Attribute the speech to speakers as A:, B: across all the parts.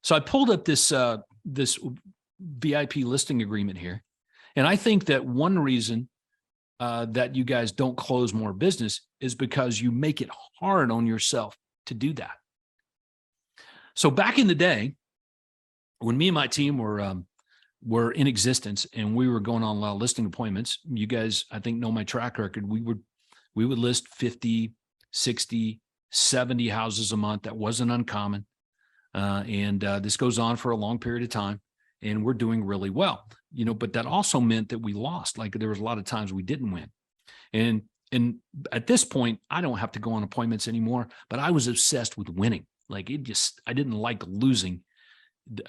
A: So I pulled up this VIP listing agreement here. And I think that one reason that you guys don't close more business is because you make it hard on yourself to do that. So back in the day, when me and my team were in existence and we were going on a lot of listing appointments, you guys, I think, know my track record. We would list 50, 60, 70 houses a month. That wasn't uncommon. And this goes on for a long period of time, and we're doing really well, but that also meant that we lost. Like, there was a lot of times we didn't win. And at this point, I don't have to go on appointments anymore, but I was obsessed with winning. Like, I didn't like losing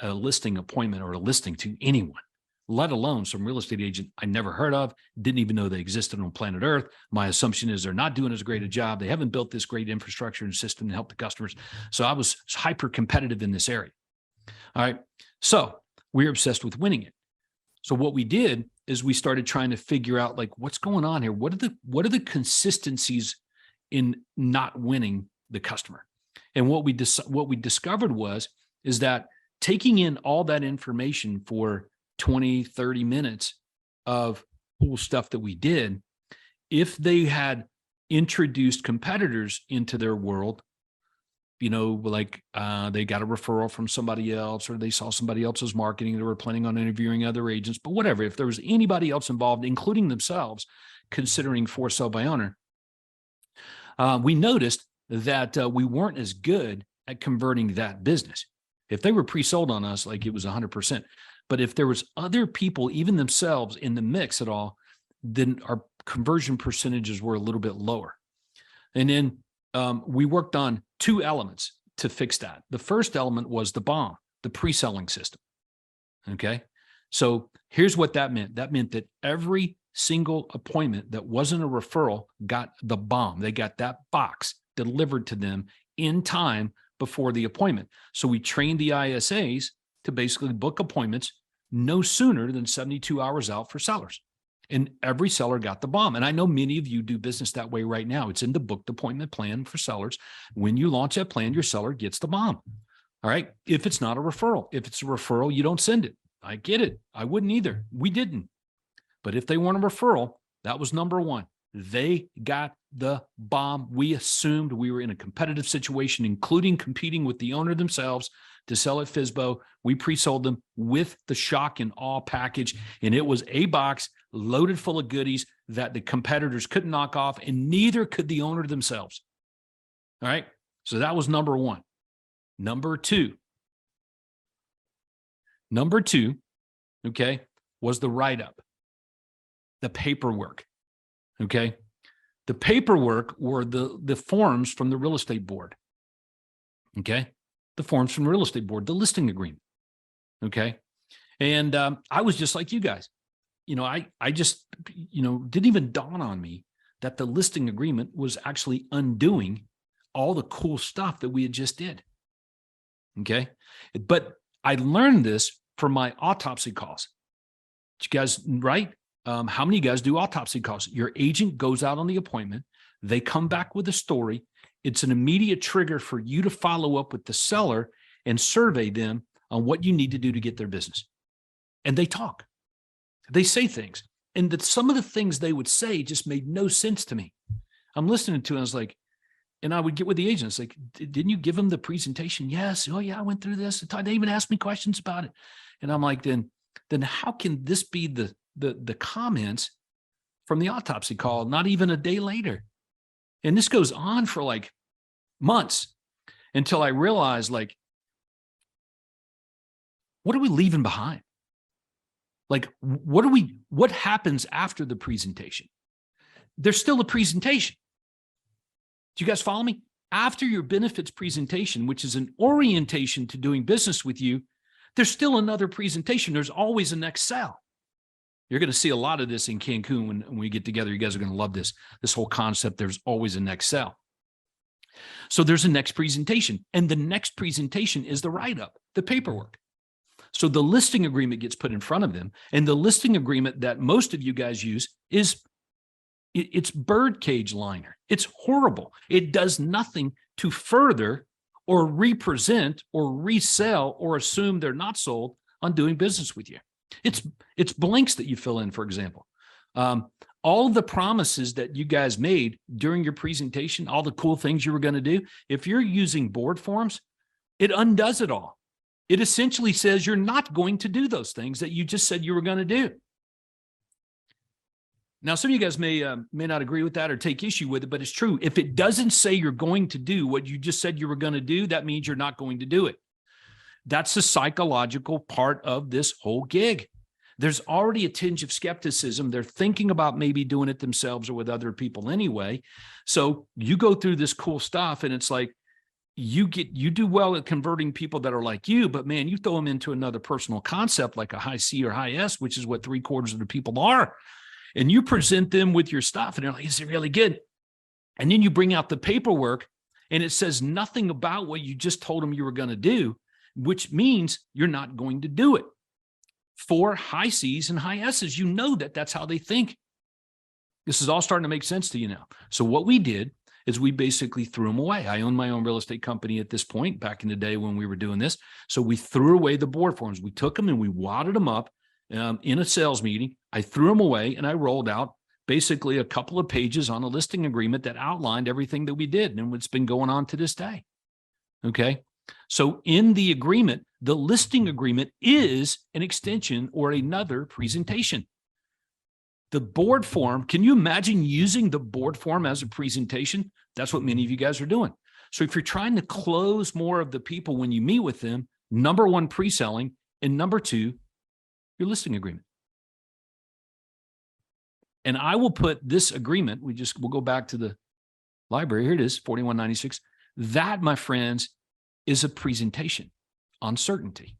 A: a listing appointment or a listing to anyone, let alone some real estate agent I never heard of, didn't even know they existed on planet Earth. My assumption is they're not doing as great a job. They haven't built this great infrastructure and system to help the customers. So I was hyper competitive in this area. All right. So we were obsessed with winning it. So what we did is we started trying to figure out, like, what's going on here? What are the consistencies in not winning the customer? And what we discovered is that taking in all that information for 20, 30 minutes of cool stuff that we did, if they had introduced competitors into their world, like they got a referral from somebody else, or they saw somebody else's marketing, they were planning on interviewing other agents, but whatever, if there was anybody else involved, including themselves, considering for sale by owner, we noticed that we weren't as good at converting that business. If they were pre-sold on us, like, it was 100%. But if there was other people, even themselves, in the mix at all, then our conversion percentages were a little bit lower. And then we worked on two elements to fix that. The first element was the BOM, the pre-selling system. Okay. So here's what that meant. That meant that every single appointment that wasn't a referral got the BOM. They got that box delivered to them in time before the appointment. So we trained the ISAs to basically book appointments no sooner than 72 hours out for sellers. And every seller got the BOM. And I know many of you do business that way right now. It's in the booked appointment plan for sellers. When you launch that plan, your seller gets the BOM. All right. If it's not a referral, if it's a referral, you don't send it. I get it. I wouldn't either. We didn't. But if they weren't a referral, that was number one. They got the BOM. We assumed we were in a competitive situation, including competing with the owner themselves to sell at FSBO. We pre-sold them with the shock and awe package, and it was a box loaded full of goodies that the competitors couldn't knock off, and neither could the owner themselves. All right. So that was number one. Number two, okay, was the write-up, the paperwork. Okay. The paperwork were the forms from the real estate board. Okay. The forms from the real estate board, the listing agreement. Okay. And I was just like you guys. I just, didn't even dawn on me that the listing agreement was actually undoing all the cool stuff that we had just did. Okay. But I learned this from my autopsy calls. You guys, right? How many of you guys do autopsy calls? Your agent goes out on the appointment. They come back with a story. It's an immediate trigger for you to follow up with the seller and survey them on what you need to do to get their business. And they talk. They say things. And that some of the things they would say just made no sense to me. I'm listening to it. I was like, and I would get with the agents, like, didn't you give them the presentation? Yes. Oh yeah, I went through this. They even asked me questions about it. And I'm like, then how can this be the comments from the autopsy call, not even a day later? And this goes on for like months until I realized, like, what are we leaving behind? Like, what happens after the presentation? There's still a presentation. Do you guys follow me? After your benefits presentation, which is an orientation to doing business with you, there's still another presentation. There's always a next sale. You're going to see a lot of this in Cancun when we get together. You guys are going to love this whole concept. There's always a next sale. So there's a next presentation, and the next presentation is the write-up, the paperwork. So the listing agreement gets put in front of them, and the listing agreement that most of you guys use it's birdcage liner. It's horrible. It does nothing to further or represent or resell or assume they're not sold on doing business with you. It's blanks that you fill in, for example. All the promises that you guys made during your presentation, all the cool things you were going to do, if you're using board forms, it undoes it all. It essentially says you're not going to do those things that you just said you were going to do. Now, some of you guys may not agree with that or take issue with it, but it's true. If it doesn't say you're going to do what you just said you were going to do, that means you're not going to do it. That's the psychological part of this whole gig. There's already a tinge of skepticism. They're thinking about maybe doing it themselves or with other people anyway. So you go through this cool stuff and it's like, you do well at converting people that are like you, but man, you throw them into another personal concept like a high C or high S, which is what 3/4 of the people are. And you present them with your stuff and they're like, is it really good? And then you bring out the paperwork and it says nothing about what you just told them you were going to do, which means you're not going to do it. For high C's and high S's, you know that that's how they think. This is all starting to make sense to you now. So what we did is we basically threw them away. I own my own real estate company at this point, back in the day when we were doing this. So we threw away the board forms. We took them and we wadded them up in a sales meeting. I threw them away and I rolled out basically a couple of pages on a listing agreement that outlined everything that we did and what's been going on to this day. Okay. So in the agreement, the listing agreement is an extension or another presentation. The board form, can you imagine using the board form as a presentation? That's what many of you guys are doing. So if you're trying to close more of the people when you meet with them, number one, pre-selling, and number two, your listing agreement. And I will put this agreement, we'll go back to the library. Here it is, 4196. That, my friends, is a presentation on certainty.